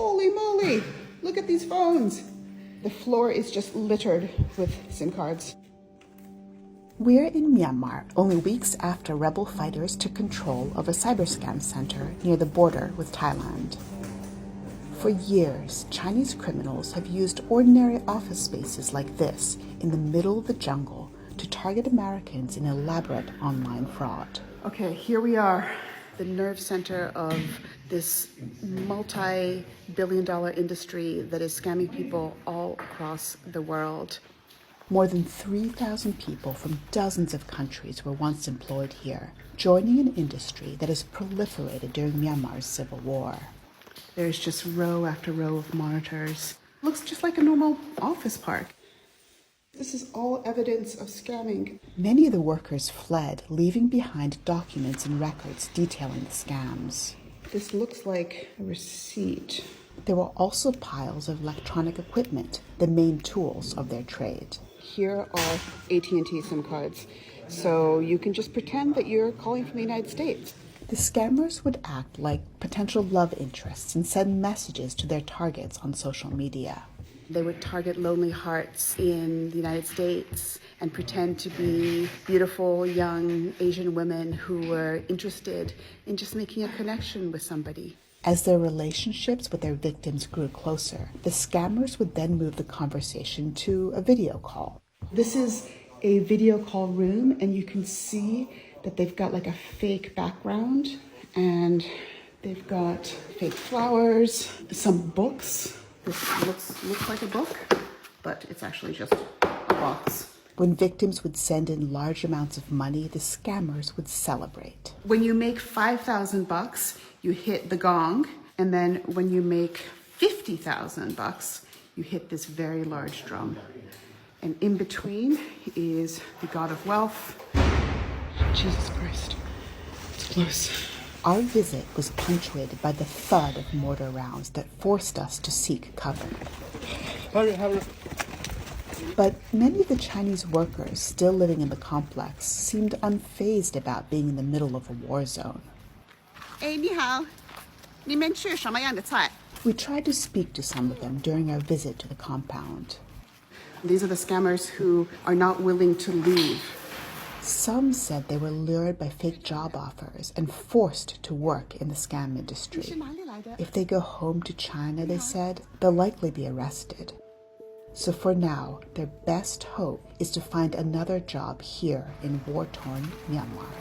Holy moly, look at these phones. The floor is just littered with SIM cards. We're in Myanmar, only weeks after rebel fighters took control of a cyberscam center near the border with Thailand. For years, Chinese criminals have used ordinary office spaces like this in the middle of the jungle to target Americans in elaborate online fraud. Okay, here we are, the nerve center of this multi-billion-dollar industry that is scamming people all across the world. More than 3,000 people from dozens of countries were once employed here, joining an industry that has proliferated during Myanmar's civil war. There's just row after row of monitors. Looks just like a normal office park. This is all evidence of scamming. Many of the workers fled, leaving behind documents and records detailing the scams. This looks like a receipt. There were also piles of electronic equipment, the main tools of their trade. Here are AT&T SIM cards, so you can just pretend that you're calling from the United States. The scammers would act like potential love interests and send messages to their targets on social media. They would target lonely hearts in the United States and pretend to be beautiful young Asian women who were interested in just making a connection with somebody. As their relationships with their victims grew closer, the scammers would then move the conversation to a video call. This is a video call room, and you can see that they've got like a fake background, and they've got fake flowers, some books. This looks like a book, but it's actually just a box. When victims would send in large amounts of money, the scammers would celebrate. When you make $5,000, you hit the gong, and then when you make $50,000, you hit this very large drum. And in between is the god of wealth. Jesus Christ, it's close. Our visit was punctuated by the thud of mortar rounds that forced us to seek cover. Hurry. But many of the Chinese workers still living in the complex seemed unfazed about being in the middle of a war zone. Hey, 你好，你们吃什么样的菜? We tried to speak to some of them during our visit to the compound. These are the scammers who are not willing to leave. Some said they were lured by fake job offers and forced to work in the scam industry. If they go home to China, they said, they'll likely be arrested. So for now, their best hope is to find another job here in war-torn Myanmar.